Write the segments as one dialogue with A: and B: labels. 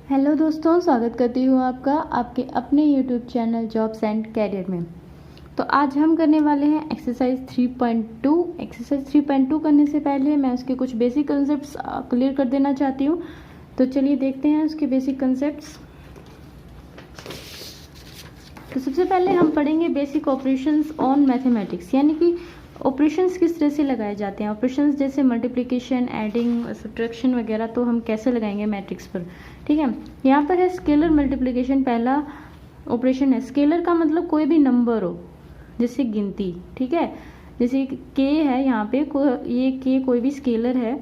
A: Hello दोस्तों, स्वागत करती हूँ आपका आपके अपने YouTube channel jobs and career में। तो आज हम करने वाले हैं एक्सरसाइज 3.2। एक्सरसाइज 3.2 करने से पहले मैं उसके कुछ बेसिक कंसेप्ट्स क्लियर कर देना चाहती हूँ। तो चलिए देखते हैं उसके बेसिक कंसेप्ट्स। तो सबसे पहले हम पढ़ेंगे बेसिक ऑपरेशंस ऑन मैथमेटिक्स, यानी कि ऑपरेशंस किस तरह से लगाए जाते हैं। ऑपरेशंस जैसे मल्टीप्लिकेशन, एडिंग, सब्ट्रैक्शन वगैरह तो हम कैसे लगाएंगे मैट्रिक्स पर। ठीक है, यहाँ पर है स्केलर मल्टीप्लिकेशन, पहला ऑपरेशन है। स्केलर का मतलब कोई भी नंबर हो, जैसे गिनती। ठीक है, जैसे के है यहाँ पे, ये के कोई भी स्केलर है,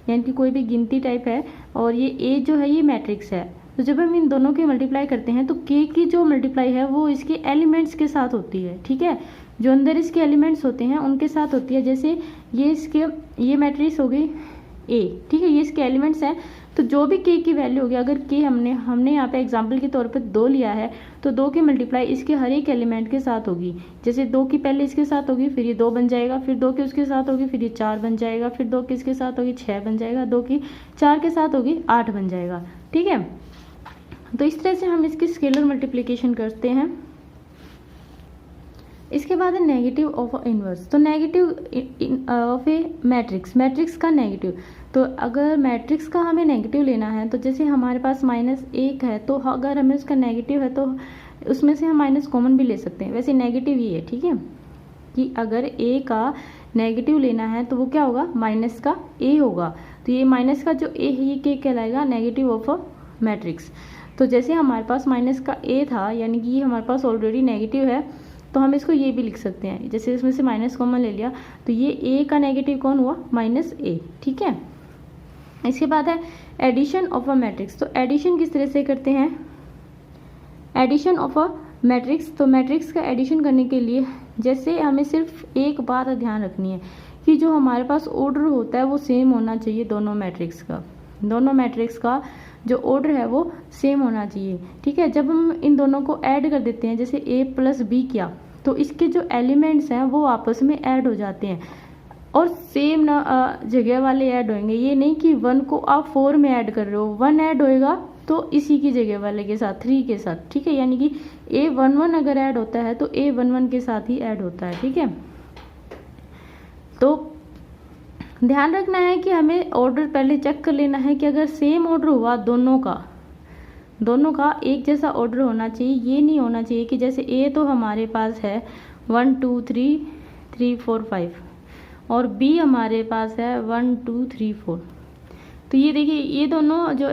A: यानी कि कोई भी गिनती टाइप है, और ये ए जो है ये मैट्रिक्स है। तो जब हम इन दोनों की मल्टीप्लाई करते हैं तो के की जो मल्टीप्लाई है वो इसके एलिमेंट्स के साथ होती है। ठीक है, जो अंदर इसके एलिमेंट्स होते हैं उनके साथ होती है। जैसे ये मैट्रिक्स हो गई ए, ठीक है, ये इसके एलिमेंट्स हैं। तो जो भी के की वैल्यू होगी, अगर के हमने यहाँ पे एग्जांपल के तौर पे 2 लिया है, तो 2 की मल्टीप्लाई इसके हर एक एलिमेंट के साथ होगी। जैसे 2 की पहले इसके साथ होगी, फिर ये 2 बन जाएगा, फिर 2 की उसके साथ होगी, फिर ये 4 बन जाएगा, फिर 2 की इसके साथ होगी 6 बन जाएगा, 2 की 4 के साथ होगी 8 बन जाएगा। ठीक है, तो इस तरह से हम इसकी स्केलर मल्टीप्लिकेशन करते हैं। इसके बाद है नेगेटिव ऑफ इनवर्स। तो नेगेटिव ऑफ ए मैट्रिक्स का नेगेटिव। तो अगर मैट्रिक्स का हमें नेगेटिव लेना है, तो जैसे हमारे पास -1 है, तो अगर हमें उसका नेगेटिव है तो उसमें से हम माइनस कॉमन भी ले सकते हैं। वैसे नेगेटिव ही है, ठीक है, कि अगर ए का नेगेटिव लेना है तो वो क्या होगा, माइनस का ए होगा। तो ये माइनस का जो ए है ये क्या कहलाएगा, नेगेटिव ऑफ अ मैट्रिक्स। तो जैसे हमारे पास माइनस का ए था, यानी कि ये हमारे पास ऑलरेडी नेगेटिव है, तो हम इसको ये भी लिख सकते हैं। जैसे इसमें से माइनस कॉमन ले लिया, तो ये ए का नेगेटिव कौन हुआ, -a। ठीक है, इसके बाद है एडिशन ऑफ अ मैट्रिक्स। तो एडिशन किस तरह से करते हैं, एडिशन ऑफ अ मैट्रिक्स। तो मैट्रिक्स का एडिशन करने के लिए जैसे हमें सिर्फ एक बात ध्यान रखनी है कि जो हमारे पास ऑर्डर होता है वो सेम होना चाहिए। दोनों मैट्रिक्स का जो ऑर्डर है वो सेम होना चाहिए। ठीक है, जब हम इन दोनों को ऐड कर देते हैं, जैसे a + b किया, तो इसके जो एलिमेंट्स हैं वो आपस में ऐड हो जाते हैं और सेम जगह वाले ऐड होंगे। ये नहीं कि 1 को आप 4 में ऐड कर रहे हो, 1 ऐड होएगा तो इसी की जगह वाले के साथ 3 के साथ। ठीक है, यानी कि a11 अगर ऐड होता है तो a11 के साथ ही ऐड होता है। ठीक है, तो ध्यान रखना है कि हमें ऑर्डर पहले चेक कर लेना है कि अगर सेम ऑर्डर हुआ दोनों का एक जैसा ऑर्डर होना चाहिए। ये नहीं होना चाहिए कि जैसे ए तो हमारे पास है 1 2 3 3 4 5 और बी हमारे पास है 1 2 3 4। तो ये देखिए, ये दोनों जो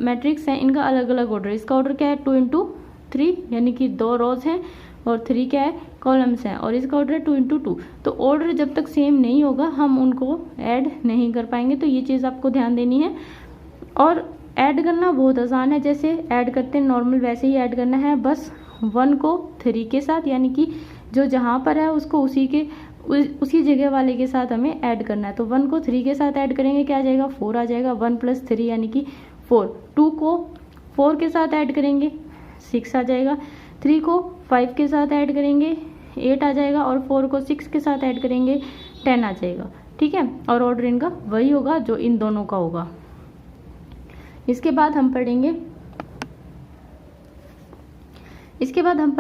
A: मैट्रिक्स हैं इनका अलग अलग ऑर्डर। इसका ऑर्डर क्या है, 2 × 3, यानी कि 2 रोज हैं, और 3 क्या है, कॉलम्स हैं, और इसका ऑर्डर है 2 × 2। तो ऑर्डर जब तक सेम नहीं होगा हम उनको ऐड नहीं कर पाएंगे। तो ये चीज़ आपको ध्यान देनी है। और ऐड करना बहुत आसान है, जैसे ऐड करते हैं नॉर्मल वैसे ही ऐड करना है। बस 1 को 3 के साथ, यानी कि जो जहाँ पर है उसको उसी जगह वाले के साथ हमें ऐड करना है। तो 1 को 3 के साथ ऐड करेंगे, क्या आ जाएगा, 4 आ जाएगा। 1 + 3 यानी कि 4। 2 को 4 के साथ ऐड करेंगे, 6 आ जाएगा। 3 को 5 के साथ ऐड करेंगे, 8 आ जाएगा। और 4 को 6 के साथ ऐड करेंगे, 10 आ जाएगा। ठीक है, और ऑर्डर इनका वही होगा जो इन दोनों का होगा। इसके बाद हम पढ़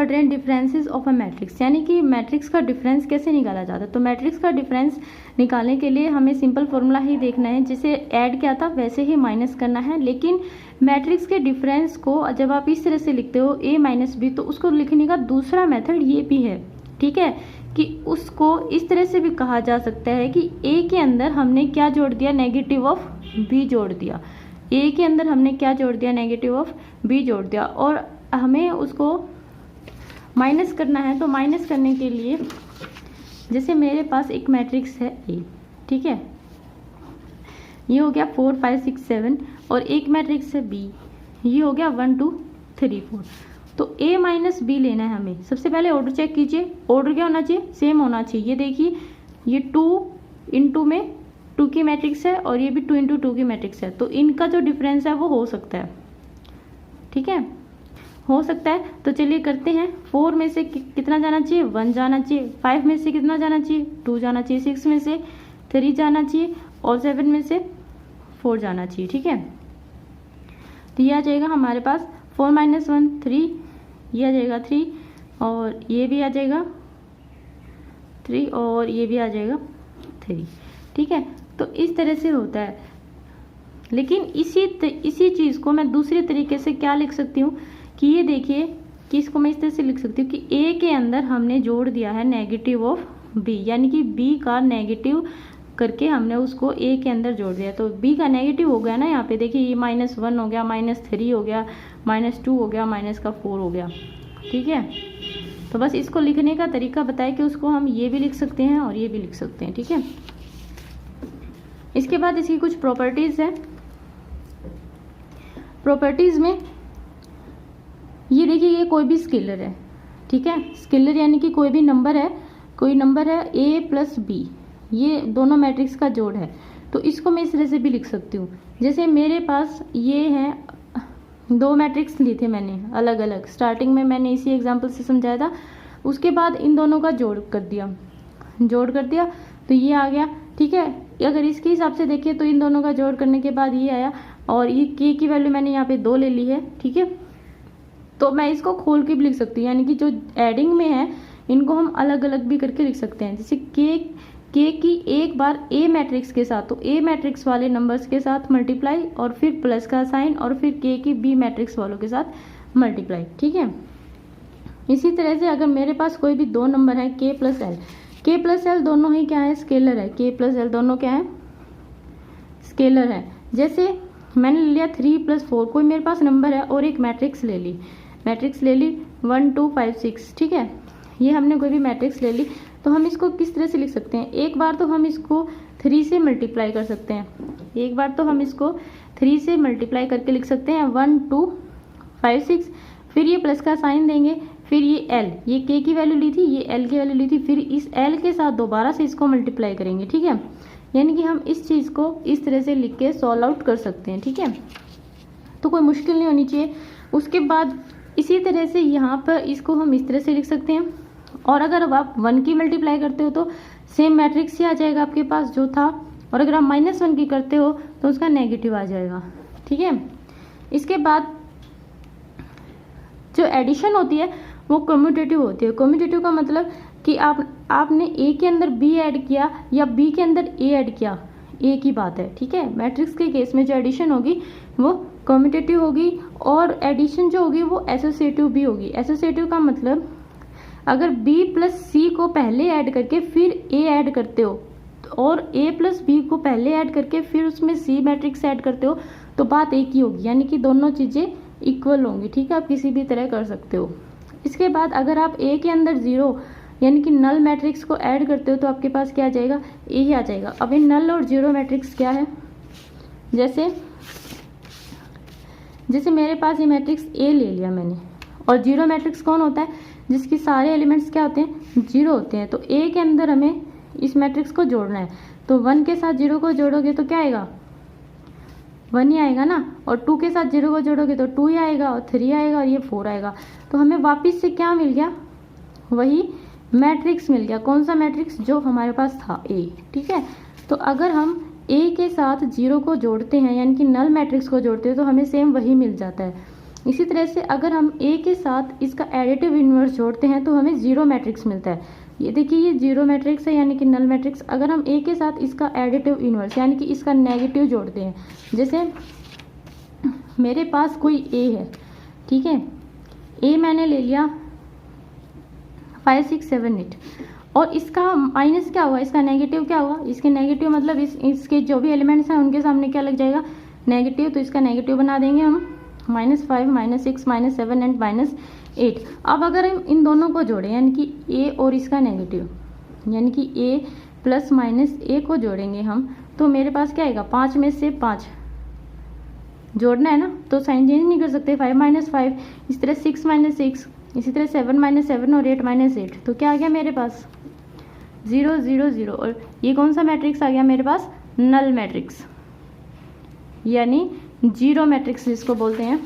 A: रहे हैं डिफरेंसेस ऑफ अ मैट्रिक्स, यानी कि मैट्रिक्स का डिफरेंस कैसे निकाला जाता है। तो मैट्रिक्स का डिफरेंस निकालने के लिए हमें सिंपल फॉर्मूला ही देखना है, जिसे ऐड किया था वैसे ही माइनस करना है। लेकिन मैट्रिक्स के डिफरेंस को जब आप इस तरह से लिखते हो a - b, तो उसको लिखने का दूसरा मेथड ये भी है। ठीक है, कि उसको इस तरह से भी कहा जा सकता है कि a के अंदर हमने क्या जोड़ दिया, नेगेटिव ऑफ b जोड़ दिया। a के अंदर हमने क्या जोड़ दिया, नेगेटिव ऑफ b जोड़ दिया। और हमें उसको माइनस करना है। तो माइनस करने के लिए जैसे मेरे पास एक मैट्रिक्स है a, ठीक है, ये हो गया 4 5 6 7, और एक मैट्रिक्स है b, ये हो गया 1 2 3 4। तो a - b लेना है हमें। सबसे पहले ऑर्डर चेक कीजिए, ऑर्डर क्या होना चाहिए, सेम होना चाहिए। ये देखिए, ये 2 × 2 में 2 की मैट्रिक्स है, और ये भी 2 × 2 की मैट्रिक्स है। तो इनका जो डिफरेंस है वो हो सकता है। ठीक है, हो सकता है। तो चलिए करते हैं। 4 में से कितना जाना चाहिए, 1 जाना चाहिए। 5 में से कितना जाना चाहिए, 2 जाना चाहिए। 6 में से 3 जाना चाहिए, और 7 में से 4 जाना चाहिए। ठीक है, तो ये आ जाएगा हमारे पास 4 - 1 3, ये आ जाएगा 3 और ये भी आ जाएगा 3 और ये भी आ जाएगा 3। ठीक है, तो इस तरह से होता है। लेकिन इसी चीज़ को मैं दूसरे तरीके से क्या लिख सकती हूँ कि ये देखिए कि इसको मैं इस तरह से लिख सकती हूँ कि ए के अंदर हमने जोड़ दिया है नेगेटिव ऑफ बी, यानी कि बी का नेगेटिव करके हमने उसको ए के अंदर जोड़ दिया। तो बी का नेगेटिव हो गया ना, यहाँ पे देखिए ये -1 हो गया, -3 हो गया, -2 हो गया, -4 हो गया। ठीक है, तो बस इसको लिखने का तरीका बताया कि उसको हम ये भी लिख सकते हैं और ये भी लिख सकते हैं। ठीक है, इसके बाद इसकी कुछ प्रॉपर्टीज़ है। प्रॉपर्टीज़ में ये देखिए, ये कोई भी स्केलर है। ठीक है, स्केलर यानी कि कोई भी नंबर है, कोई नंबर है a + b, ये दोनों मैट्रिक्स का जोड़ है। तो इसको मैं इस तरह से भी लिख सकती हूँ, जैसे मेरे पास ये है, 2 मैट्रिक्स लिए थे मैंने अलग अलग, स्टार्टिंग में मैंने इसी एग्जाम्पल से समझाया था। उसके बाद इन दोनों का जोड़ कर दिया तो ये आ गया। ठीक है, अगर इसके हिसाब से देखिए तो इन दोनों का जोड़ करने के बाद ये आया और ये k की वैल्यू मैंने यहाँ पे 2 ले ली है। ठीक है, तो मैं इसको खोल के भी लिख सकती हूँ, यानी कि जो एडिंग में है इनको हम अलग अलग भी करके लिख सकते हैं। जैसे k की एक बार a मैट्रिक्स के साथ, तो a मैट्रिक्स वाले नंबर्स के साथ मल्टीप्लाई और फिर प्लस का साइन और फिर k की b मैट्रिक्स वालों के साथ मल्टीप्लाई। ठीक है, इसी तरह से अगर मेरे पास कोई भी 2 नंबर है k + l दोनों ही क्या है, स्केलर है। k + l दोनों क्या है, स्केलर है। जैसे मैंने लिया 3 + 4, कोई मेरे पास नंबर है और एक मैट्रिक्स ले ली 1 2 5 6। ठीक है, ये हमने कोई भी मैट्रिक्स ले ली, तो हम इसको किस तरह से लिख सकते हैं। एक बार तो हम इसको 3 से मल्टीप्लाई कर सकते हैं, एक बार तो हम इसको 3 से मल्टीप्लाई करके लिख सकते हैं 1 2 5 6, फिर ये प्लस का साइन देंगे, फिर ये l, ये k की वैल्यू ली थी, ये l की वैल्यू ली थी, फिर इस l के साथ दोबारा से इसको मल्टीप्लाई करेंगे। ठीक है, यानी कि हम इस चीज़ को इस तरह से लिख के सॉल्व आउट कर सकते हैं। ठीक है, तो कोई मुश्किल नहीं होनी चाहिए। उसके बाद इसी तरह से यहाँ पर इसको हम इस तरह से लिख सकते हैं, और अगर अब आप 1 की मल्टीप्लाई करते हो तो सेम मैट्रिक्स ही आ जाएगा आपके पास जो था, और अगर आप -1 की करते हो तो उसका नेगेटिव आ जाएगा। ठीक है, इसके बाद जो एडिशन होती है वो कम्यूटेटिव होती है। कम्यूटेटिव का मतलब कि आपने a के अंदर b ऐड किया या b के अंदर a ऐड किया, एक ही बात है। ठीक है, मैट्रिक्स के केस में जो एडिशन होगी वो कम्यूटेटिव होगी, और एडिशन जो होगी वो एसोसिएटिव भी होगी। एसोसिएटिव का मतलब अगर b + c को पहले ऐड करके फिर a ऐड करते हो, और a + b को पहले ऐड करके फिर उसमें c मैट्रिक्स ऐड करते हो, तो बात एक ही होगी, यानी कि दोनों चीज़ें इक्वल होंगी। ठीक है, आप किसी भी तरह कर सकते हो। इसके बाद अगर आप a के अंदर 0 यानी कि नल मैट्रिक्स को ऐड करते हो तो आपके पास क्या आ जाएगा, a ही आ जाएगा। अब ये नल और 0 मैट्रिक्स क्या है, जैसे मेरे पास ये मैट्रिक्स a ले लिया मैंने, और 0 मैट्रिक्स कौन होता है, जिसके सारे एलिमेंट्स क्या होते हैं, 0 होते हैं। तो a के अंदर हमें इस मैट्रिक्स को जोड़ना है, तो 1 के साथ 0 को जोड़ोगे तो क्या आएगा, 1 ही आएगा ना, और 2 के साथ 0 को जोड़ोगे तो 2 ही आएगा, और 3 आएगा, और ये 4 आएगा। तो हमें वापस से क्या मिल गया, वही मैट्रिक्स मिल गया। कौन सा मैट्रिक्स, जो हमारे पास था a। ठीक है, तो अगर हम a के साथ 0 को जोड़ते हैं यानी कि नल मैट्रिक्स को जोड़ते हैं तो हमें सेम वही मिल जाता है। इसी तरह से अगर हम a के साथ इसका एडिटिव इन्वर्स जोड़ते हैं तो हमें 0 मैट्रिक्स मिलता है। ये देखिए, ये 0 मैट्रिक्स है यानी कि नल मैट्रिक्स। अगर हम a के साथ इसका एडिटिव इन्वर्स यानी कि इसका नेगेटिव जोड़ते हैं, जैसे मेरे पास कोई a है, ठीक है, a मैंने ले लिया 5 6 7 8, और इसका माइनस क्या होगा, इसका नेगेटिव क्या होगा, इसके नेगेटिव मतलब इसके जो भी एलिमेंट्स हैं उनके सामने क्या लग जाएगा, नेगेटिव। तो इसका नेगेटिव बना देंगे हम -5 -6 -7 एंड -8। अब अगर हम इन दोनों को जोड़ें यानी कि a और इसका नेगेटिव यानी कि a + -a को जोड़ेंगे हम, तो मेरे पास क्या आएगा, 5 में से 5 जोड़ना है ना, तो साइन चेंज नहीं कर सकते, 5 - 5, इस तरह 6 - 6, इसी तरह 7 - 7 और 8 - 8, तो क्या आ गया मेरे पास 0 0 0। और ये कौन सा मैट्रिक्स आ गया मेरे पास, नल मैट्रिक्स यानी 0 मैट्रिक्स जिसको बोलते हैं।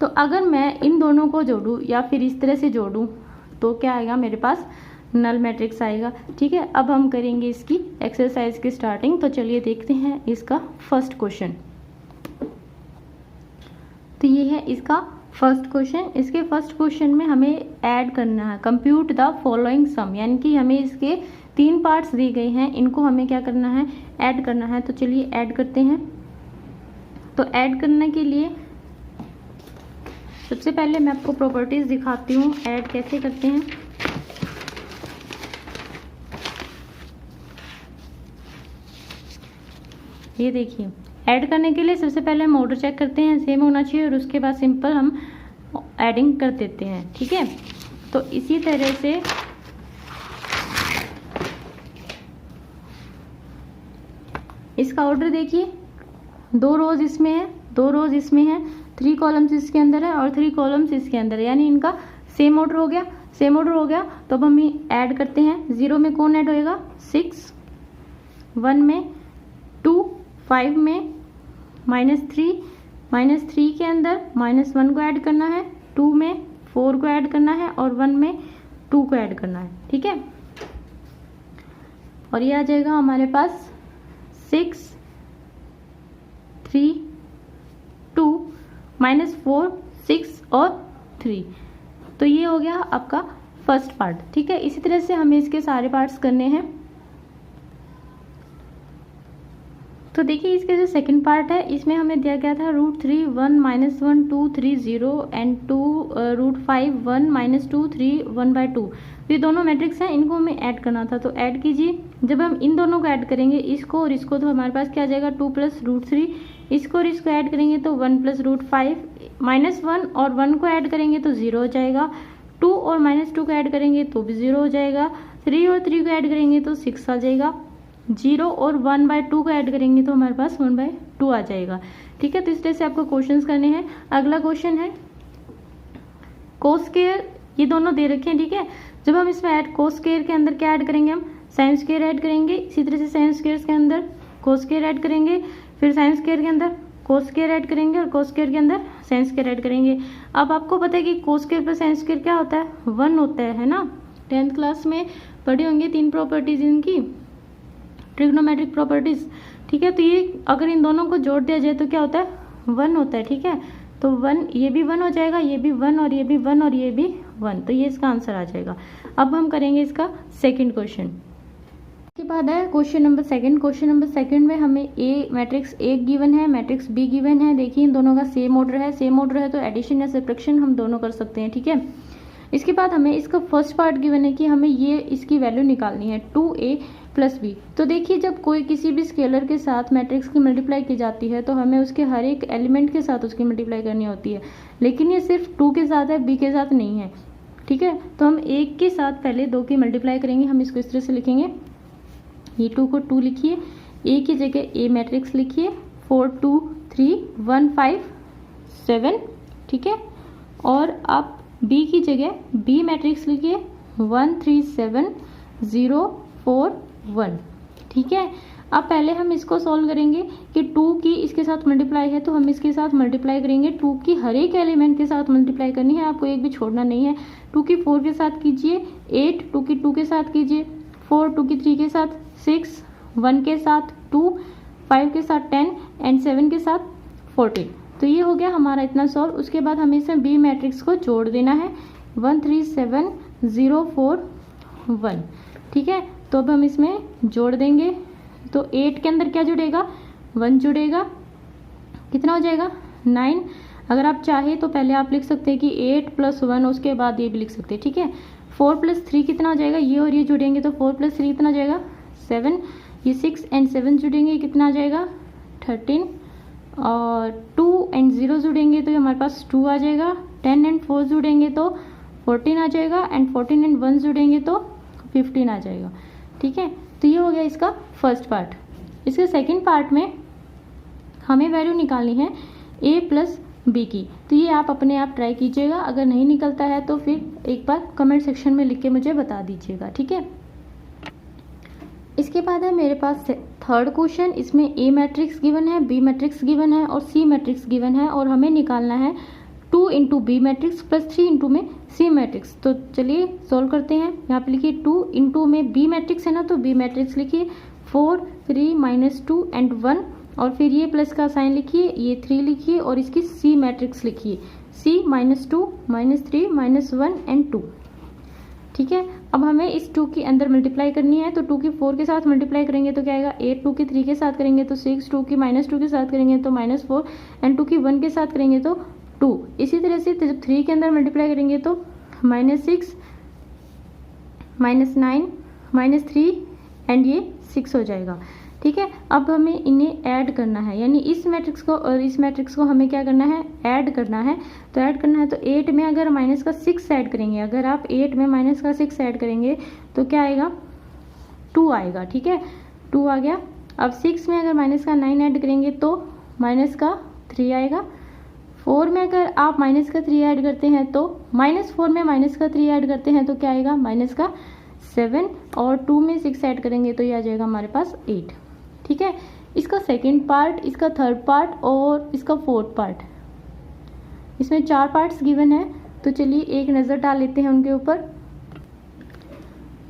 A: तो अगर मैं इन दोनों को जोड़ूं या फिर इस तरह से जोड़ूं तो क्या आएगा मेरे पास, नल मैट्रिक्स आएगा। ठीक है, अब हम करेंगे इसकी एक्सरसाइज की स्टार्टिंग। तो चलिए देखते हैं इसका फर्स्ट क्वेश्चन। तो ये है इसका फर्स्ट क्वेश्चन। इसके फर्स्ट क्वेश्चन में हमें ऐड करना है, कंप्यूट द फॉलोइंग सम, यानी कि हमें इसके 3 पार्ट्स दिए गए हैं, इनको हमें क्या करना है, ऐड करना है। तो चलिए ऐड करते हैं। तो ऐड करने के लिए सबसे पहले मैं आपको प्रॉपर्टीज दिखाती हूँ ऐड कैसे करते हैं। ये देखिए, ऐड करने के लिए सबसे पहले हम ऑर्डर चेक करते हैं, सेम होना चाहिए, और उसके बाद सिंपल हम एडिंग कर देते हैं, ठीक है। तो इसी तरह से इसका ऑर्डर देखिए, 2 रोज इसमें है, 2 रोज इसमें है, 3 कॉलम्स इसके अंदर है और 3 कॉलम्स इसके अंदर है, यानी इनका सेम ऑर्डर हो गया, सेम ऑर्डर हो गया। तो अब हम ऐड करते हैं। 0 में कौन ऐड होएगा, 6, 1 में 2, 5 में -3, -3 के अंदर -1 को ऐड करना है, 2 में 4 को ऐड करना है और 1 में 2 को ऐड करना है, ठीक है। और ये आ जाएगा हमारे पास 6, 3, 2, -4, 6 और 3। तो ये हो गया आपका फर्स्ट पार्ट, ठीक है। इसी तरह से हमें इसके सारे पार्ट्स करने हैं। तो देखिए, इसके जो सेकंड पार्ट है, इसमें हमें दिया गया था √3 1 -1 2 3 0 एंड 2 √5 1 -2 3 1/2। ये दोनों मैट्रिक्स हैं, इनको हमें ऐड करना था। तो ऐड कीजिए। जब हम इन दोनों को ऐड करेंगे, इसको और इसको, तो हमारे पास क्या आ जाएगा, 2 + √3। इसको और इसको ऐड करेंगे तो 1 + √5, -1 और 1 को ऐड करेंगे तो 0 हो जाएगा, 2 और -2 को ऐड करेंगे तो भी 0 हो जाएगा, 3 और 3 को ऐड करेंगे तो 6 आ जाएगा, 0 और 1/2 को ऐड करेंगे तो हमारे पास 1/2 आ जाएगा, ठीक है। तो इस तरह से आपको क्वेश्चंस करने हैं। अगला क्वेश्चन है कोस स्क्वायर, ये दोनों दे रखे हैं, ठीक है। जब हम इसमें ऐड कोस स्क्वायर के अंदर क्या ऐड करेंगे, हम साइन स्क्वायर ऐड करेंगे, इसी तरह से साइन स्क्वायर के अंदर कोस स्क्वायर ऐड करेंगे, फिर साइन स्क्वायर के अंदर कोस स्क्वायर ऐड करेंगे और कोस स्क्वायर के अंदर साइन स्क्वायर ऐड करेंगे। अब आपको पता है कि कोस स्क्वायर पर साइन स्क्वायर क्या होता है, 1 होता है ना। 10th क्लास में पढ़े होंगे 3 प्रॉपर्टीज इनकी, ट्रिग्नोमेट्रिक प्रॉपर्टीज, ठीक है। तो ये अगर इन दोनों को जोड़ दिया जाए तो क्या होता है, 1 होता है, ठीक है। तो 1, ये भी 1 हो जाएगा, ये भी 1 और ये भी 1 और ये भी 1, तो ये इसका आंसर आ जाएगा। अब हम करेंगे इसका सेकंड क्वेश्चन। इसके बाद है question number second. Question number second में हमें मैट्रिक्स A गिवन है, मैट्रिक्स B गिवन है। देखिए, इन दोनों का सेम ऑर्डर है, सेम ऑर्डर है तो एडिशन या सब्ट्रैक्शन हम दोनों कर सकते हैं, ठीक है। इसके बाद हमें इसका फर्स्ट पार्ट गिवन है कि हमें ये इसकी वैल्यू निकालनी है 2A + B। तो देखिए, जब कोई किसी भी स्केलर के साथ मैट्रिक्स की मल्टीप्लाई की जाती है तो हमें उसके हर एक एलिमेंट के साथ उसकी मल्टीप्लाई करनी होती है, लेकिन ये सिर्फ 2 के साथ है, B के साथ नहीं है, ठीक है। तो हम 1 के साथ पहले 2 की मल्टीप्लाई करेंगे। हम इसको इस तरह से लिखेंगे, ये 2 को 2 लिखिए, A की जगह A मैट्रिक्स लिखिए, 4 2 3 1 5 7, ठीक है। और आप B की जगह B मैट्रिक्स लिखिए, 1 3 7 0 4 1, ठीक है। अब पहले हम इसको सॉल्व करेंगे कि 2 की इसके साथ मल्टीप्लाई है तो हम इसके साथ मल्टीप्लाई करेंगे, 2 की हर एक एलिमेंट के साथ मल्टीप्लाई करनी है, आपको एक भी छोड़ना नहीं है। 2 की 4 के साथ कीजिए 8, 2 की 2 के साथ कीजिए 4, 2 की 3 के साथ 6, 1 के साथ 2, 5 के साथ 10 एंड 7 के साथ 14। तो ये हो गया हमारा इतना सॉल्व। उसके बाद हमें इसमें B मैट्रिक्स को जोड़ देना है, 1 3 7 0 4 1, ठीक है। तो अब हम इसमें जोड़ देंगे, तो 8 के अंदर क्या जुड़ेगा, 1 जुड़ेगा, कितना हो जाएगा 9। अगर आप चाहे तो पहले आप लिख सकते हैं कि 8 + 1, उसके बाद ये भी लिख सकते हैं, ठीक है। 4 + 3 कितना हो जाएगा, ये और ये जुड़ेंगे तो 4 + 3 कितना हो जाएगा 7, ये 6 एंड 7 जुड़ेंगे, कितना आ जाएगा 13, और 2 एंड 0 जुड़ेंगे तो ये हमारे पास 2 आ जाएगा, 10 एंड 4 जुड़ेंगे तो 14 आ जाएगा, एंड 14 एंड 1 जुड़ेंगे तो 15 आ जाएगा, ठीक है। तो ये हो गया इसका फर्स्ट पार्ट। इसके सेकंड पार्ट में हमें वैल्यू निकालनी है A + B की। तो ये आप अपने आप ट्राई कीजिएगा, अगर नहीं निकलता है तो फिर एक बार कमेंट सेक्शन में लिख के मुझे बता दीजिएगा, ठीक है। इसके बाद है मेरे पास थर्ड क्वेश्चन। इसमें A मैट्रिक्स गिवन है, B मैट्रिक्स गिवन है और C मैट्रिक्स गिवन है, और हमें निकालना है 2 × B मैट्रिक्स + 3 × में C मैट्रिक्स। तो चलिए सॉल्व करते हैं। यहाँ पे लिखिए 2 × में B मैट्रिक्स है ना, तो B मैट्रिक्स लिखिए 4 3 -2 एंड 1 और फिर ये प्लस का साइन लिखिए, ये 3 लिखिए और इसकी सी मैट्रिक्स लिखिए, C -2 -3 -1 एंड 2। ठीक है, अब हमें इस 2 की अंदर मल्टीप्लाई करनी है, तो 2 की 4 के साथ मल्टीप्लाई करेंगे तो क्या आएगा 8, 2 की 3 के साथ करेंगे तो 6, 2 की -2 के साथ करेंगे तो -4 एंड 2 की 1 के साथ करेंगे तो 2। इसी तरह से जब 3 के अंदर मल्टीप्लाई करेंगे तो -6 -9 -3 एंड ये 6 हो जाएगा। ठीक है, अब हमें इन्हें ऐड करना है, यानी इस मैट्रिक्स को और इस मैट्रिक्स को हमें क्या करना है, ऐड करना है। तो ऐड करना है तो 8 में अगर माइनस का 6 ऐड करेंगे, अगर आप 8 में माइनस का 6 ऐड करेंगे तो क्या आएगा 2 आएगा। ठीक है, 2 आ गया। अब 6 में अगर माइनस का 9 ऐड करेंगे तो माइनस का 3 आएगा। 4 में अगर आप माइनस का 3 ऐड करते हैं तो -4 में माइनस का 3 ऐड करते हैं तो क्या आएगा माइनस का 7 और 2 में 6 ऐड करेंगे तो ये आ जाएगा हमारे पास 8। ठीक है, इसका सेकंड पार्ट, इसका थर्ड पार्ट और इसका फोर्थ पार्ट, इसमें 4 पार्ट्स गिवन है। तो चलिए एक नज़र डाल लेते हैं उनके ऊपर।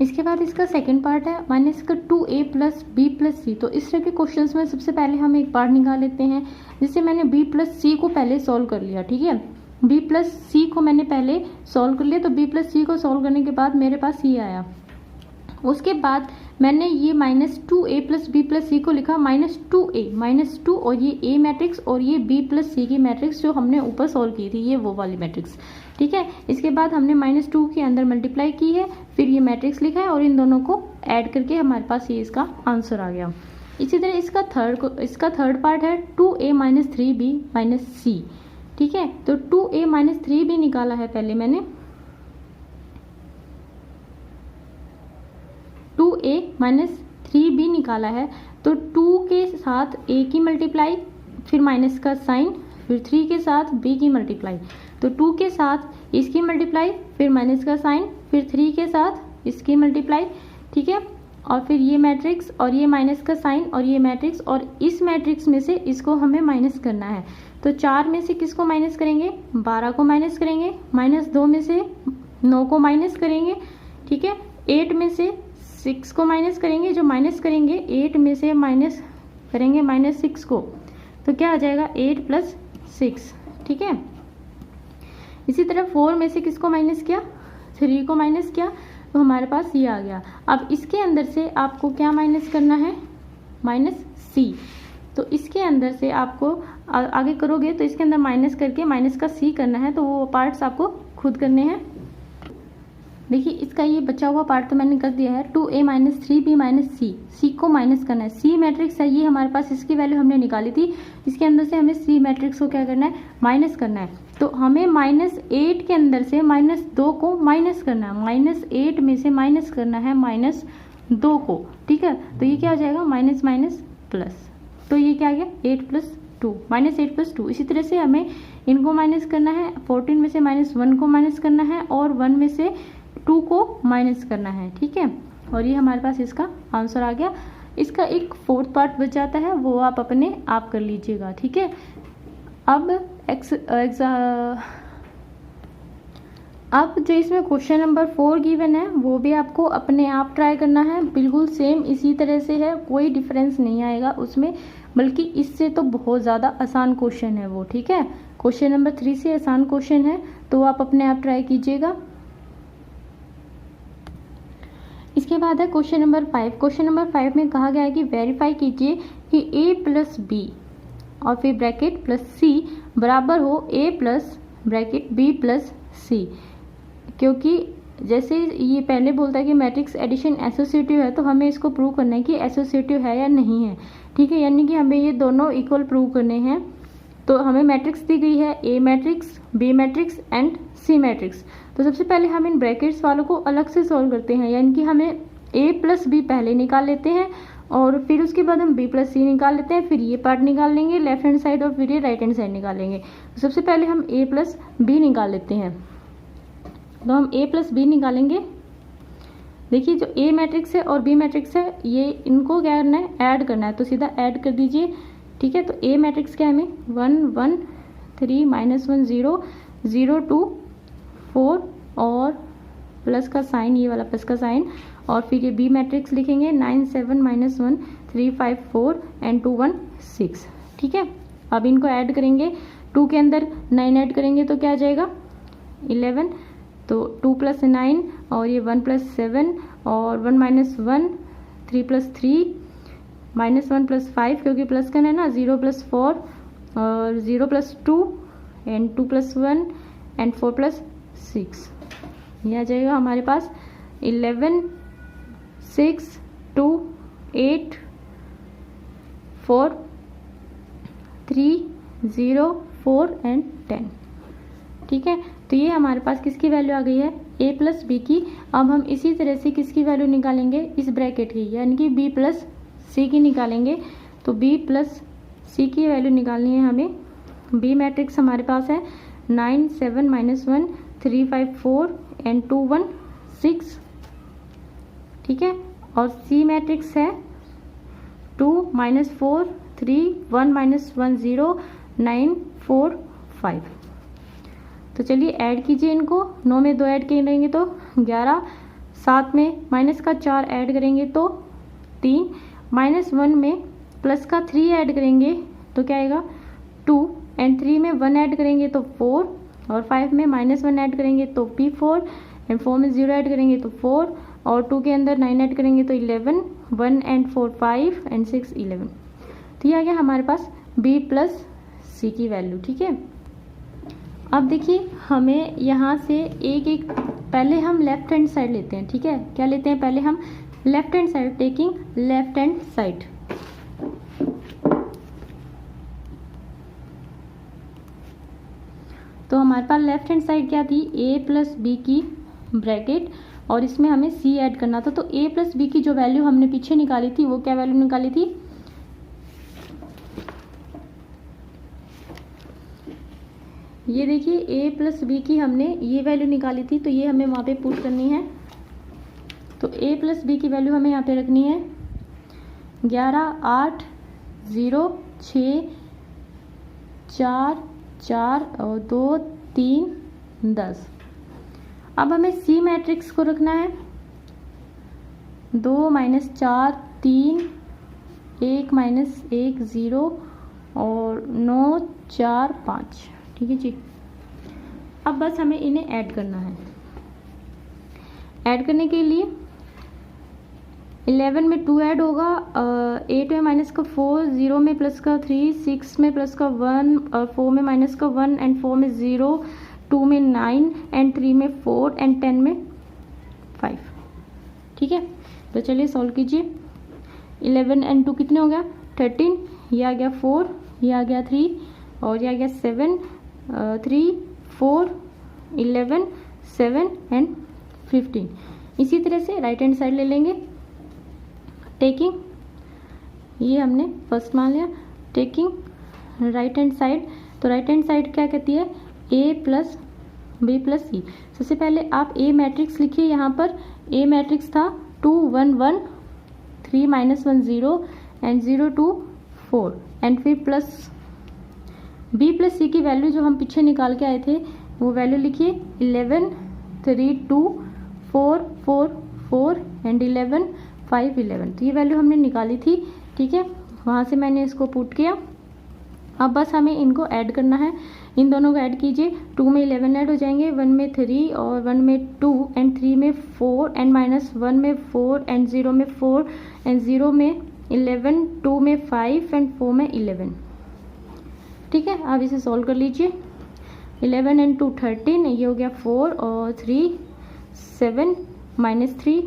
A: इसके बाद इसका सेकंड पार्ट है माइनस का 2a + b + c। तो इस तरह के क्वेश्चंस में सबसे पहले हम एक पार्ट निकाल लेते हैं। जिससे मैंने b + c को पहले सॉल्व कर लिया। ठीक है, b + c को मैंने पहले सॉल्व कर लिया, तो b + c को सॉल्व करने के बाद मेरे पास ये आया। उसके बाद मैंने ये -2a + b + c को लिखा -2a -2 और ये a मैट्रिक्स और ये b + c की मैट्रिक्स जो हमने ऊपर सॉल्व की थी, ये वो वाली मैट्रिक्स। ठीक है, इसके बाद हमने -2 के अंदर मल्टीप्लाई की है, फिर ये मैट्रिक्स लिखा है और इन दोनों को ऐड करके हमारे पास ये इसका आंसर आ गया। इसी तरह इसका थर्ड पार्ट है 2a - 3b - c। ठीक है, तो 2a - 3b निकाला है पहले मैंने, 2a - 3b निकाला है। तो 2 के साथ a की मल्टीप्लाई, फिर माइनस का साइन, फिर 3 के साथ b की मल्टीप्लाई। तो 2 के साथ इसकी मल्टीप्लाई, फिर माइनस का साइन, फिर 3 के साथ इसकी मल्टीप्लाई। ठीक है, और फिर ये मैट्रिक्स और ये माइनस का साइन और ये मैट्रिक्स, और इस मैट्रिक्स में से इसको हमें माइनस करना है। तो 4 में से किसको माइनस करेंगे, 12 को माइनस करेंगे, -2 में से 9 को माइनस करेंगे। ठीक है, 8 में से 6 को माइनस करेंगे, जो माइनस करेंगे 8 में से माइनस करेंगे -6 को, तो क्या आ जाएगा 8 + 6। ठीक है, इसी तरह 4 में से किसको माइनस किया, 3 को माइनस किया, तो हमारे पास ये आ गया। अब इसके अंदर से आपको क्या माइनस करना है, -c। तो इसके अंदर से आपको आगे करोगे तो इसके अंदर माइनस करके माइनस का c करना है, तो वो पार्ट्स आपको खुद करने हैं। देखिए इसका ये बचा हुआ पार्ट तो मैंने कर दिया है, 2a - 3b - c। c को माइनस करना है, c मैट्रिक्स है ये हमारे पास, इसकी वैल्यू हमने निकाली थी। इसके अंदर से हमें c मैट्रिक्स को क्या करना है, माइनस करना है। तो हमें -8 के अंदर से -2 को माइनस करना है, -8 में से माइनस करना है -2 को। ठीक है, तो ये क्या हो जाएगा माइनस माइनस प्लस, तो ये क्या आ गया 8 + 2 -8 + 2। इसी तरह से हमें इनको माइनस करना है, 14 में से -1 को माइनस करना है और 1 में से 2 को माइनस करना है। ठीक है, और ये हमारे पास इसका आंसर आ गया। इसका एक फोर्थ पार्ट बच जाता है, वो आप अपने आप कर लीजिएगा। ठीक है, अब जो इसमें क्वेश्चन नंबर 4 गिवन है वो भी आपको अपने आप ट्राई करना है। बिल्कुल सेम इसी तरह से है, कोई डिफरेंस नहीं आएगा उसमें, बल्कि इससे तो बहुत ज़्यादा आसान क्वेश्चन है वो। ठीक है, क्वेश्चन नंबर 3 से आसान क्वेश्चन है, तो आप अपने आप ट्राई कीजिएगा। इसके बाद है क्वेश्चन नंबर 5। क्वेश्चन नंबर 5 में कहा गया है कि वेरीफाई कीजिए कि a + b और फिर ब्रैकेट +c बराबर हो a + ब्रैकेट b + c। क्योंकि जैसे ये पहले बोलता है कि मैट्रिक्स एडिशन एसोसिएटिव है, तो हमें इसको प्रूव करना है कि एसोसिएटिव है या नहीं है। ठीक है, यानी कि हमें ये दोनों इक्वल प्रूव करने हैं। तो हमें मैट्रिक्स दी गई है a matrix, b matrix and c matrix. तो सबसे पहले हम इन ब्रैकेट्स वालों को अलग से सॉल्व करते हैं, यानी कि हमें a + b पहले निकाल लेते हैं और फिर उसके बाद हम b + c निकाल लेते हैं, फिर ये पार्ट निकाल लेंगे लेफ्ट हैंड साइड और फिर ये राइट हैंड साइड निकालेंगे। तो सबसे पहले हम a + b निकाल लेते हैं। तो हम a + b निकालेंगे। देखिए जो a मैट्रिक्स है और b मैट्रिक्स है, ये इनको क्या करना है, ऐड करना है, तो सीधा ऐड कर दीजिए। ठीक है, तो a मैट्रिक्स क्या है हमें 1 1 3 -1 0 0 2 4 और प्लस का साइन, ये वाला प्लस का साइन, और फिर ये b मैट्रिक्स लिखेंगे 9 7 -1 3 5 4 एंड 2 1 6। ठीक है, अब इनको ऐड करेंगे, 2 के अंदर 9 ऐड करेंगे तो क्या आ जाएगा 11, तो 2 + 9 और ये 1 + 7 और 1 - 1 3 + 3 -1 + 5 क्योंकि प्लस करना है ना, 0 + 4 और 0 + 2 एंड 2 + 1 एंड 4 + 6। ये आ जाएगा हमारे पास 11 6 2 8 4 3 0 4 एंड 10। ठीक है, तो ये हमारे पास किसकी वैल्यू आ गई है a + b की। अब हम इसी तरह से किसकी वैल्यू निकालेंगे, इस ब्रैकेट की, यानी कि b + c की निकालेंगे। तो b + c की वैल्यू निकालनी है हमें। b मैट्रिक्स हमारे पास है 9 7 -1 3 5 4 एंड 2 1 6। ठीक है, और c मैट्रिक्स है 2 -4 3 1 -1 0 9 4 5। तो चलिए ऐड कीजिए इनको, 9 में 2 ऐड करेंगे तो 11, 7 में -4 ऐड करेंगे तो 3, -1 में +3 ऐड करेंगे तो क्या आएगा 2 एंड 3 में 1 ऐड करेंगे तो 4 और 5 में -1 ऐड करेंगे तो P4 एंड 4 में 0 ऐड करेंगे तो 4 और 2 के अंदर 9 ऐड करेंगे तो 11, 1 एंड 4 5 एंड 6 11। तो ये आ गया हमारे पास b + c की वैल्यू। ठीक है, अब देखिए हमें यहाँ से एक एक, पहले हम लेफ्ट हैंड साइड लेते हैं। ठीक है, क्या लेते हैं, पहले हम left hand side, taking left hand side. तो हमारे पास लेफ्ट हैंड साइड क्या थी, a + b की ब्रैकेट और इसमें हमें c ऐड करना था। तो a + b की जो वैल्यू हमने पीछे निकाली थी वो क्या वैल्यू निकाली थी, ये देखिए a + b की हमने ये वैल्यू निकाली थी, तो ये हमें वहाँ पे पुट करनी है। तो a + b की वैल्यू हमें यहाँ पे रखनी है 11 8 0 6 4 4 और 2 3 10। अब हमें c मैट्रिक्स को रखना है 2 -4 3 1 -1 0 और 9 4 5। ठीक है जी, अब बस हमें इन्हें ऐड करना है। ऐड करने के लिए 11 में 2 ऐड होगा, 8 में -4 0 में +3 6 में +1 और 4 में -1 एंड 4 में 0 2 में 9 एंड 3 में 4 एंड 10 में 5। ठीक है, तो चलिए सॉल्व कीजिए। 11 एंड 2 कितने हो गया 13, ये आ गया 4, ये आ गया 3 और ये आ गया 7 3 4 11 7 एंड 15। इसी तरह से राइट हैंड साइड ले लेंगे, टेकिंग, ये हमने फर्स्ट मान लिया, टेकिंग राइट हैंड साइड। तो राइट हैंड साइड क्या कहती है, a + b + c। सबसे पहले आप a मैट्रिक्स लिखिए, यहाँ पर a मैट्रिक्स था 2 1 1 3 -1 0 एंड 0 2 4 एंड फिर प्लस b + c की वैल्यू जो हम पीछे निकाल के आए थे वो वैल्यू लिखिए 11 3 2 4 4 4 एंड 11 5 11। तो ये वैल्यू हमने निकाली थी। ठीक है, वहाँ से मैंने इसको पुट किया। अब बस हमें इनको ऐड करना है, इन दोनों को ऐड कीजिए। 2 में 11 ऐड हो जाएंगे, 1 में 3 और 1 में 2 एंड 3 में 4 एंड -1 में 4 एंड 0 में 4 एंड 0 में 11 2 में 5 एंड 4 में 11। ठीक है, अब इसे सॉल्व कर लीजिए। 11 एंड 2 13, ये हो गया 4 और 3 7 -3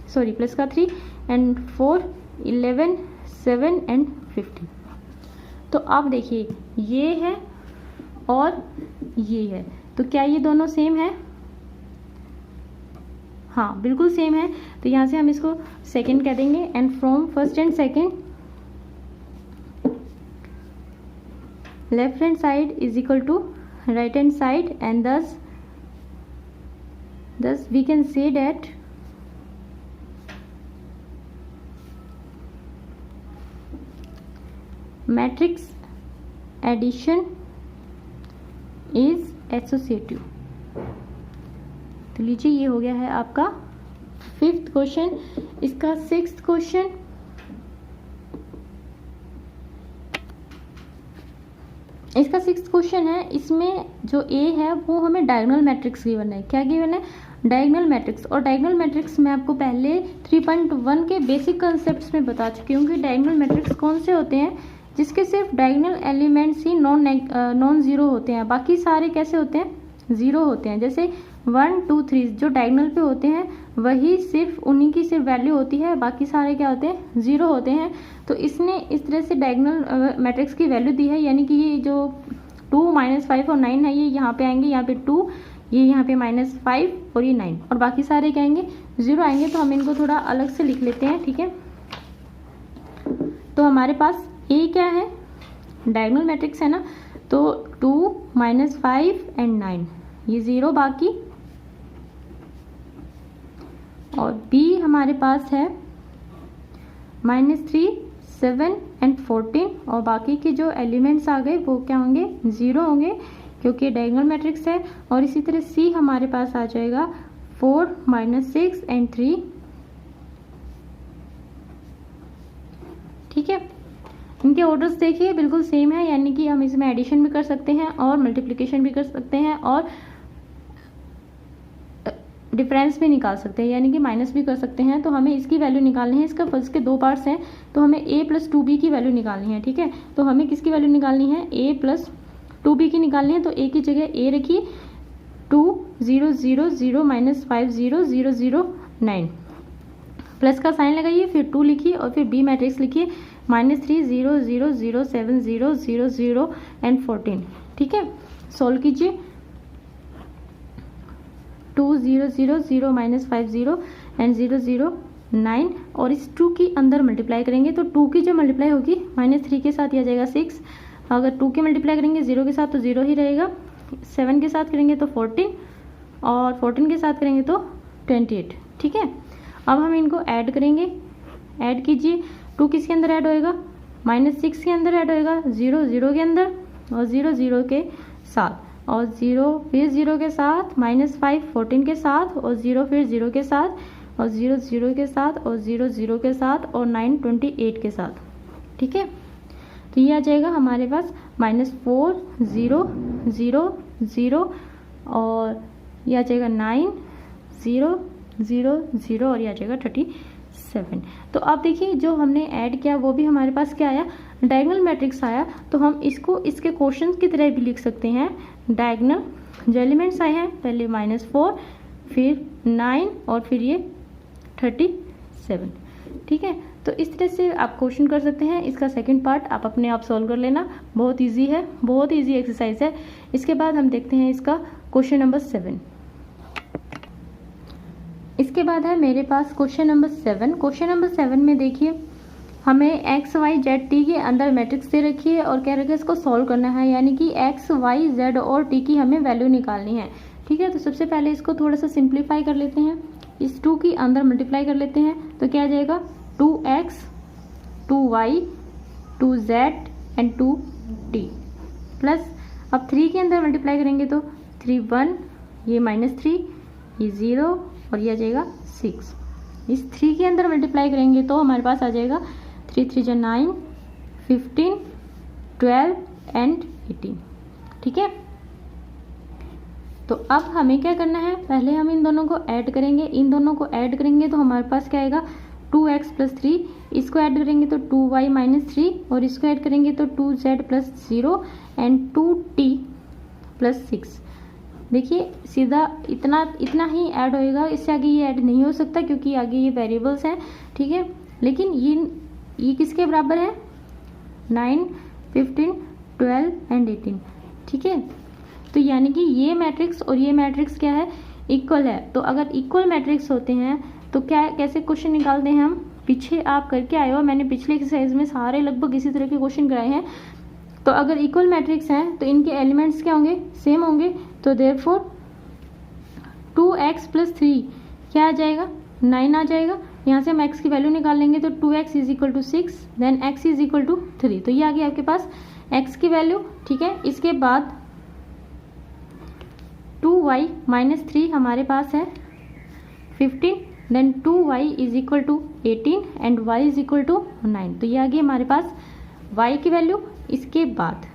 A: सॉरी प्लस का 3 एंड 4 11 7 एंड 15। तो अब देखिए ये है और ये है, तो क्या ये दोनों सेम है, हाँ बिल्कुल सेम है। तो यहाँ से हम इसको सेकंड कह देंगे and from first and second left hand side is equal to right hand side and thus we can say that matrix addition is associative। तो लीजिए ये हो गया है आपका 5th क्वेश्चन। इसका 6th क्वेश्चन, इसका 6th क्वेश्चन है, इसमें जो ए है वो हमें डायगोनल मैट्रिक्स गिवन है। क्या गिवन है? Diagonal matrix. और डायगोनल मैट्रिक्स मैं आपको पहले 3.1 के बेसिक कंसेप्ट्स में बता चुकी हूँ कि डायगोनल मैट्रिक्स कौन से होते हैं, जिसके सिर्फ डायगोनल एलिमेंट्स ही नॉन जीरो होते हैं, बाकी सारे कैसे होते हैं? जीरो होते हैं। जैसे 1 2 3 जो डायगोनल पे होते हैं वही सिर्फ उन्हीं की सिर्फ वैल्यू होती है, बाकी सारे क्या होते हैं? जीरो होते हैं। तो इसने इस तरह से डायगोनल मैट्रिक्स की वैल्यू दी है, यानी कि ये जो 2 -5 और 9 है ये यहाँ पे आएंगे, यहाँ पे 2, ये यहाँ पे -5 और ये 9, और बाकी सारे क्या आएंगे? जीरो आएंगे। तो हम इनको थोड़ा अलग से लिख लेते हैं, ठीक है। तो हमारे पास ए क्या है? डायगोनल मैट्रिक्स है ना, तो 2 -5 एंड 9 ये जीरो बाकी, और बी हमारे पास है -3 7 एंड 14, और बाकी के जो एलिमेंट्स आ गए वो क्या होंगे? जीरो होंगे, क्योंकि डायगोनल मैट्रिक्स है। और इसी तरह सी हमारे पास आ जाएगा 4 -6 एंड 3, ठीक है। इनके ऑर्डर्स देखिए बिल्कुल सेम है, यानी कि हम इसमें एडिशन भी कर सकते हैं और मल्टीप्लिकेशन भी कर सकते हैं और डिफरेंस भी निकाल सकते हैं, यानी कि माइनस भी कर सकते हैं। तो हमें इसकी वैल्यू निकालनी है। इसका फर्स्ट के 2 पार्ट्स हैं, तो हमें a + 2b की वैल्यू निकालनी है, ठीक है। तो हमें किसकी वैल्यू निकालनी है? a + 2b की निकालनी है। तो a की जगह a रखिए, 2 0 0 0 -5 0 0 0 9, प्लस का साइन लगाइए, फिर 2 लिखिए और फिर b मैट्रिक्स लिखिए, -3 0 0 0 7 0 0 0 एंड 14, ठीक है। सॉल्व कीजिए, 2 0 0 0 -5 0 एंड 0 0 9, और इस 2 की अंदर मल्टीप्लाई करेंगे तो 2 की जो मल्टीप्लाई होगी -3 के साथ यह आ जाएगा 6, अगर 2 की मल्टीप्लाई करेंगे 0 के साथ तो 0 ही रहेगा, 7 के साथ करेंगे तो 14, और 14 के साथ करेंगे तो 28, ठीक है। अब हम इनको ऐड करेंगे, ऐड कीजिए, 2 किसके अंदर ऐड होएगा? -6 के अंदर ऐड होएगा, 0 0 के अंदर, और 0 0 के साथ, और 0 फिर 0 के साथ, -5 14 के साथ, और 0 फिर 0 के साथ, और 0 0 के साथ, और 0 0 के साथ, और 9 28 के साथ, ठीक है। तो ये आ जाएगा हमारे पास -4 0 0 0, और ये आ जाएगा 9 0 0 0, और ये आ जाएगा 37। तो अब देखिए जो हमने ऐड किया वो भी हमारे पास क्या आया? डायगोनल मैट्रिक्स आया। तो हम इसको इसके क्वेश्चन की तरह भी लिख सकते हैं। डायगोनल जो एलिमेंट्स आए हैं, पहले -4 फिर 9 और फिर ये 37, ठीक है। तो इस तरह से आप क्वेश्चन कर सकते हैं। इसका सेकंड पार्ट आप अपने आप सॉल्व कर लेना, बहुत इजी है, बहुत इजी एक्सरसाइज है। इसके बाद हम देखते हैं इसका क्वेश्चन नंबर 7। इसके बाद है मेरे पास क्वेश्चन नंबर 7। क्वेश्चन नंबर 7 में देखिए हमें x y z t के अंदर मैट्रिक्स दे रखी है और कह रखा है इसको सॉल्व करना है, यानी कि x y z और t की हमें वैल्यू निकालनी है, ठीक है। तो सबसे पहले इसको थोड़ा सा सिंप्लीफाई कर लेते हैं, इस 2 की अंदर मल्टीप्लाई कर लेते हैं, तो क्या आ जाएगा? 2x 2y 2z and 2t, plus अब 3 के अंदर मल्टीप्लाई करेंगे तो 3 1, ये -3, ये 0, और ये आ जाएगा 6। इस 3 के अंदर मल्टीप्लाई करेंगे तो हमारे पास आ जाएगा 3 3 जा 9 15 12 एंड 18, ठीक है। तो अब हमें क्या करना है? पहले हम इन दोनों को ऐड करेंगे, इन दोनों को ऐड करेंगे तो हमारे पास क्या आएगा? 2x + 3, इसको ऐड करेंगे तो 2y - 3, और इसको ऐड करेंगे तो 2z + 0 एंड 2t + 6। देखिए सीधा इतना ही ऐड होएगा, इससे आगे ये ऐड नहीं हो सकता क्योंकि आगे ये वेरिएबल्स हैं, ठीक है। लेकिन ये किसके बराबर है? 9 15 12 एंड 18, ठीक है। तो यानी कि ये मैट्रिक्स और ये मैट्रिक्स क्या है? इक्वल है। तो अगर इक्वल मैट्रिक्स होते हैं तो क्या कैसे क्वेश्चन निकालते हैं हम? पीछे आप करके आए हो, मैंने पिछले एक्सरसाइज में सारे लगभग इसी तरह के क्वेश्चन कराए हैं। तो अगर इक्वल मैट्रिक्स हैं तो इनके एलिमेंट्स क्या होंगे? सेम होंगे। तो देयरफॉर 2x + 3 क्या आ जाएगा? 9 आ जाएगा। यहाँ से हम x की वैल्यू निकाल लेंगे तो 2x = 6, देन x = 3। तो ये आ गई आपके पास x की वैल्यू, ठीक है। इसके बाद 2y - 3 हमारे पास है 15, देन 2y = 18 एंड y = 9। तो ये आ गई हमारे पास y की वैल्यू। इसके बाद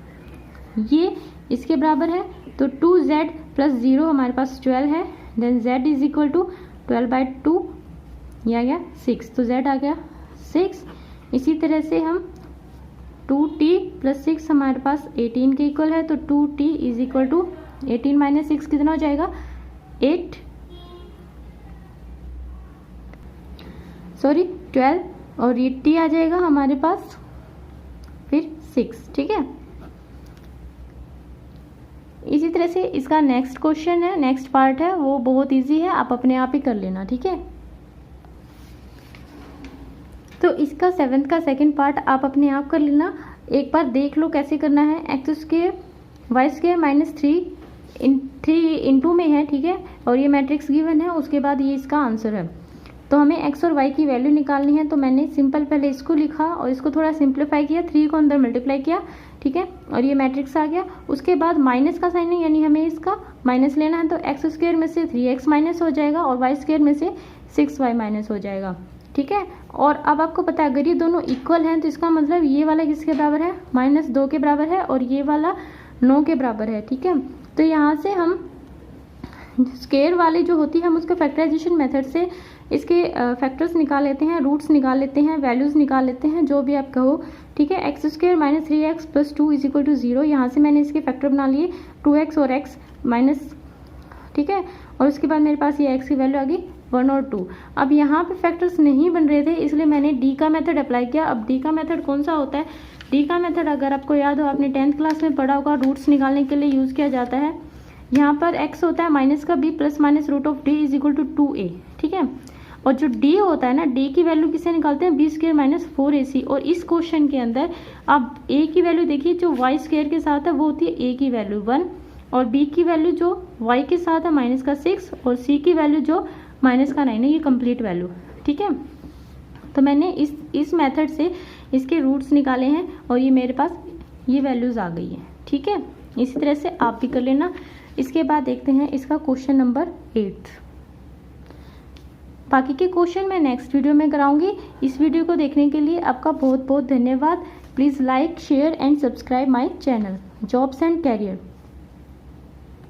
A: ये इसके बराबर है, तो 2z प्लस 0 हमारे पास 12 है, then z is equal to 12/2, ये आ गया 6, तो z आ गया 6। इसी तरह से हम 2t प्लस 6 हमारे पास 18 के इक्वल है, तो 2t is equal to 18 minus 6 कितना हो जाएगा 8, सॉरी 12, और ये t आ जाएगा हमारे पास फिर 6, ठीक है। इसी तरह से इसका नेक्स्ट क्वेश्चन है, नेक्स्ट पार्ट है, वो बहुत इजी है, आप अपने आप ही कर लेना, ठीक है। तो इसका 7th का सेकंड पार्ट आप अपने आप कर लेना, एक बार देख लो कैसे करना है। X square y square minus 3 into में है, ठीक है, और ये मैट्रिक्स गिवन है, उसके बाद ये इसका आंसर है। तो हमें एक्स और वाई की वैल्यू निकालनी है, तो मैंने सिंपल पहले इसको लिखा और इसको थोड़ा सिंप्लीफाई किया, 3 को अंदर मल्टीप्लाई किया, ठीक है, और ये मैट्रिक्स आ गया। उसके बाद माइनस का साइन है, यानी हमें इसका माइनस लेना है, तो एक्स स्क्वायर में से 3x माइनस हो जाएगा और वाई स्क्वायर में से 6y माइनस हो जाएगा, ठीक है। और अब आपको पता है अगर ये दोनों इक्वल हैं तो इसका मतलब ये वाला किसके बराबर है, -2 के बराबर है, और ये वाला 9 के बराबर है, ठीक है। तो यहाँ से हम स्क्वायर वाली जो होती है हम उसके फैक्टराइजेशन मेथड से इसके फैक्टर्स निकाल लेते हैं, रूट्स निकाल लेते हैं, वैल्यूज़ निकाल लेते हैं, जो भी आप कहो, ठीक है। X square minus 3x plus 2 is equal to 0, यहाँ से मैंने इसके फैक्टर बना लिए 2x और x माइनस, ठीक है, और उसके बाद मेरे पास ये x की वैल्यू आ गई 1 और 2। अब यहाँ पे फैक्टर्स नहीं बन रहे थे, इसलिए मैंने डी का मेथड अप्लाई किया। अब डी का मेथड कौन सा होता है, डी का मेथड अगर आपको याद हो, आपने 10th क्लास में पढ़ा होगा, रूट्स निकालने के लिए यूज़ किया जाता है। यहाँ पर x होता है माइनस का b plus minus root of d is equal to 2a, ठीक है। और जो d होता है ना, d की वैल्यू किसे निकालते हैं, b स्क्वायर माइनस 4ac। और इस क्वेश्चन के अंदर आप a की वैल्यू देखिए, जो y स्क्वायर के साथ है वो होती है a की वैल्यू 1, और b की वैल्यू जो y के साथ है माइनस का 6, और c की वैल्यू जो माइनस का 9 है, ये कंप्लीट वैल्यू, ठीक है। तो मैंने इस मेथड से इसके रूट्स निकाले हैं और ये मेरे पास ये वैल्यूज़ आ गई है, ठीक है। इसी तरह से आप भी कर लेना। इसके बाद देखते हैं इसका क्वेश्चन नंबर 8। बाकी के क्वेश्चन मैं नेक्स्ट वीडियो में कराऊंगी। इस वीडियो को देखने के लिए आपका बहुत बहुत धन्यवाद। Please like, share and subscribe my channel jobs and career.